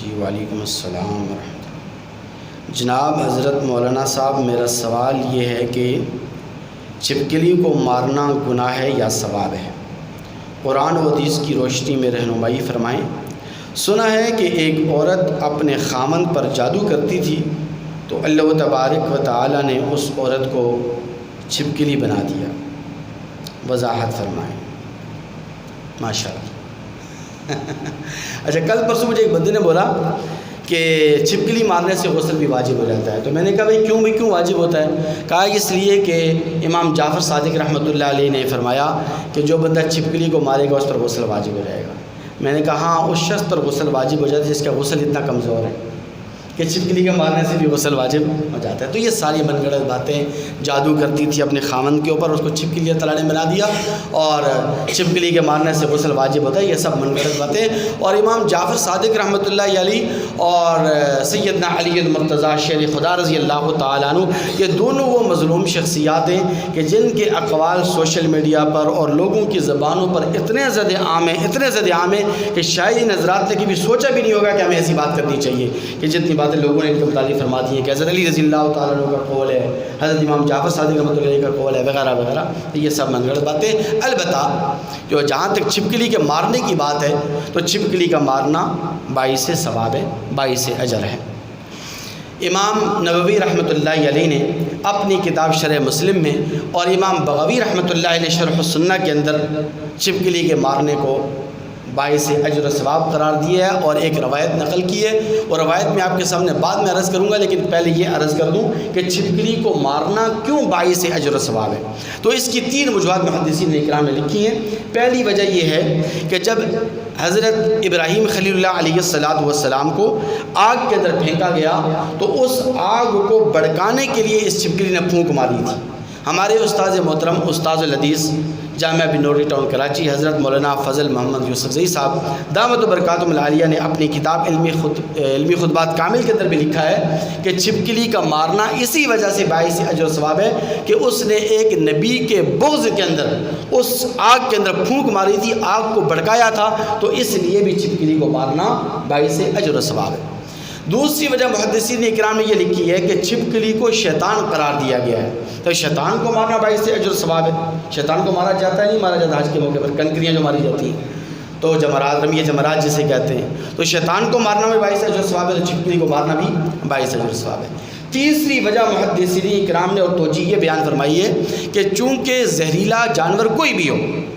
جی وعلیکم السلام ورحمۃ اللہ۔ جناب حضرت مولانا صاحب، میرا سوال یہ ہے کہ چھپکلی کو مارنا گناہ ہے یا ثواب ہے؟ قرآن و حدیث کی روشنی میں رہنمائی فرمائیں۔ سنا ہے کہ ایک عورت اپنے خامند پر جادو کرتی تھی تو اللہ تبارک و تعالی نے اس عورت کو چھپکلی بنا دیا۔ وضاحت فرمائیں۔ ماشاء اللہ۔ اچھا، کل پرسوں مجھے ایک بندے نے بولا کہ چھپکلی مارنے سے غسل بھی واجب ہو جاتا ہے، تو میں نے کہا بھائی کیوں واجب ہوتا ہے؟ کہا اس لیے کہ امام جعفر صادق رحمۃ اللہ علیہ نے فرمایا کہ جو بندہ چھپکلی کو مارے گا اس پر غسل واجب ہو جائے گا۔ میں نے کہا ہاں، اس شخص پر غسل واجب ہو جاتا ہے جس کا غسل اتنا کمزور ہے کہ چھپکلی کے مارنے سے بھی غسل واجب ہو جاتا ہے۔ تو یہ ساری من گھڑت باتیں، جادو کرتی تھی اپنے خامند کے اوپر، اس کو چھپکلی تعالیٰ نے بنا دیا اور چھپکلی کے مارنے سے غسل واجب ہوتا ہے، یہ سب من گھڑت باتیں۔ اور امام جعفر صادق رحمۃ اللہ علیہ اور سیدنا علی المرتضیٰ شیر خدا رضی اللہ تعالیٰ عنہ، یہ دونوں وہ مظلوم شخصیات ہیں کہ جن کے اقوال سوشل میڈیا پر اور لوگوں کی زبانوں پر اتنے زیادہ عام ہیں کہ شاید ان حضرات نے کبھی سوچا بھی نہیں ہوگا کہ ہمیں ایسی بات کرنی چاہیے، کہ جتنی باتیں لوگوں نے ان کے متعلق فرما دی ہیں کہ حضرت علی رضی اللہ تعالیٰ عنہ کا قول ہے، حضرت امام جعفر صادق رحمۃ اللہ علیہ کا قول ہے، وغیرہ وغیرہ، یہ سب من گھڑت باتیں۔ البتہ جو جہاں تک چھپکلی کے مارنے کی بات ہے تو چھپکلی کا مارنا باعث ثواب ہے، باعث اجر ہے۔ امام نووی رحمۃ اللہ علیہ نے اپنی کتاب شرح مسلم میں اور امام بغوی رحمۃ اللہ علیہ شرح السنہ کے اندر چھپکلی کے مارنے کو باعث اجر و ثواب قرار دیا ہے اور ایک روایت نقل کی ہے، اور روایت میں آپ کے سامنے بعد میں عرض کروں گا، لیکن پہلے یہ عرض کر دوں کہ چھپکلی کو مارنا کیوں باعث اجر و ثواب ہے۔ تو اس کی 3 وجوہات محدثین اکرام نے لکھی ہیں۔ پہلی وجہ یہ ہے کہ جب حضرت ابراہیم خلیل اللہ علیہ السلام کو آگ کے اندر پھینکا گیا تو اس آگ کو بھڑکانے کے لیے اس چھپکلی نے پھونک ماری تھی۔ ہمارے استاد محترم استاد الحدیث جامعہ بنوری ٹاؤن کراچی حضرت مولانا فضل محمد یوسف زئی صاحب دامت برکاتہم العالیہ نے اپنی کتاب علمی خطبات کامل کے اندر بھی لکھا ہے کہ چھپکلی کا مارنا اسی وجہ سے باعث اجر و ثواب ہے کہ اس نے ایک نبی کے بغض کے اندر اس آگ کے اندر پھونک ماری تھی، آگ کو بھڑکایا تھا، تو اس لیے بھی چھپکلی کو مارنا باعث اجر و ثواب ہے۔ دوسری وجہ محدثین اکرام نے یہ لکھی ہے کہ چھپکلی کو شیطان قرار دیا گیا ہے، تو شیطان کو مارنا باعث اجر و ثواب ہے۔ شیطان کو مارا جاتا ہے، نہیں مارا جاتا حج کے موقع پر کنکریاں جو ماری جاتی ہیں، تو جمرات، رمی جمرات جسے کہتے ہیں، تو شیطان کو مارنا بھی باعث اجر و ثواب ہے، تو چھپکلی کو مارنا بھی باعث اجر و ثواب ہے۔ تیسری وجہ محدثین اکرام نے اور توجیہ یہ بیان فرمائی ہے کہ چونکہ زہریلا جانور کوئی بھی ہو،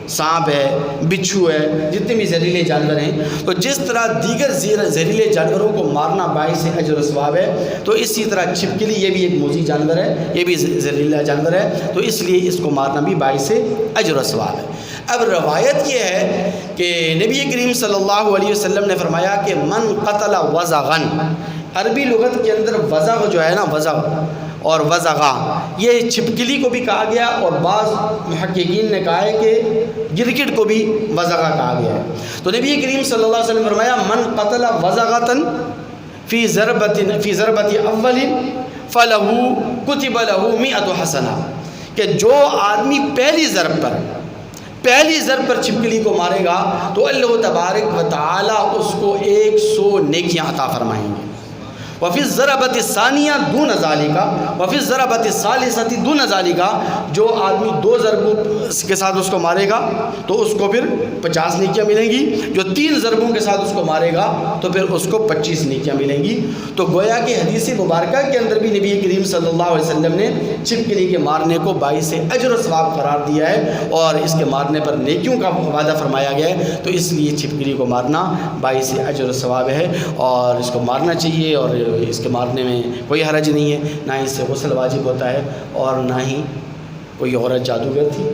سانپ ہے، بچھو ہے، جتنے بھی زہریلے جانور ہیں، تو جس طرح دیگر زہریلے جانوروں کو مارنا باعث اجر و ثواب ہے، تو اسی طرح چھپکلی یہ بھی ایک موذی جانور ہے، یہ بھی زہریلا جانور ہے، تو اس لیے اس کو مارنا بھی باعث اجر و ثواب ہے۔ اب روایت یہ ہے کہ نبی کریم صلی اللہ علیہ وسلم نے فرمایا کہ من قتل وزغن، عربی لغت کے اندر وزغ جو ہے نا، وزغ اور وزغا، یہ چھپکلی کو بھی کہا گیا اور بعض محققین نے کہا ہے کہ گرگٹ کو بھی وزغا کہا گیا ہے۔ تو نبی کریم صلی اللہ علیہ وسلم نے فرمایا من قتل وزغتن فی ضربت اول فلہ کتب لہ 100 حسنہ، کہ جو آدمی پہلی ضرب پر چھپکلی کو مارے گا تو اللہ تبارک و تعالی اس کو 100 نیکیاں عطا فرمائیں گے۔ وفی الضربۃ الثانیہ دون ذالک وفی الضربۃ الثالثۃ دون ذالک، جو آدمی 2 ضربوں کے ساتھ اس کو مارے گا تو اس کو پھر 50 نیکیاں ملیں گی، جو 3 ضربوں کے ساتھ اس کو مارے گا تو پھر اس کو 25 نیکیاں ملیں گی۔ تو گویا کہ حدیث مبارکہ کے اندر بھی نبی کریم صلی اللہ علیہ وسلم نے چھپکلی کے مارنے کو باعث اجر و ثواب قرار دیا ہے اور اس کے مارنے پر نیکیوں کا وعدہ فرمایا گیا ہے، تو اس لیے چھپکلی کو مارنا باعث اجر و ثواب ہے اور اس کو مارنا چاہیے، اور اس کے مارنے میں کوئی حرج نہیں ہے، نہ اس سے غسل واجب ہوتا ہے اور نہ ہی کوئی عورت جادوگر تھی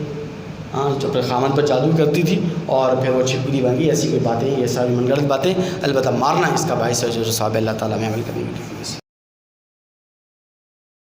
جو اپنے خامن پر جادو کرتی تھی اور پھر وہ چھپکلی بن گئی، ایسی کوئی باتیں، یہ ساری من گھڑت باتیں۔ البتہ مارنا اس کا باعث ہے جو ثواب اللہ تعالیٰ میں عمل کرنے کی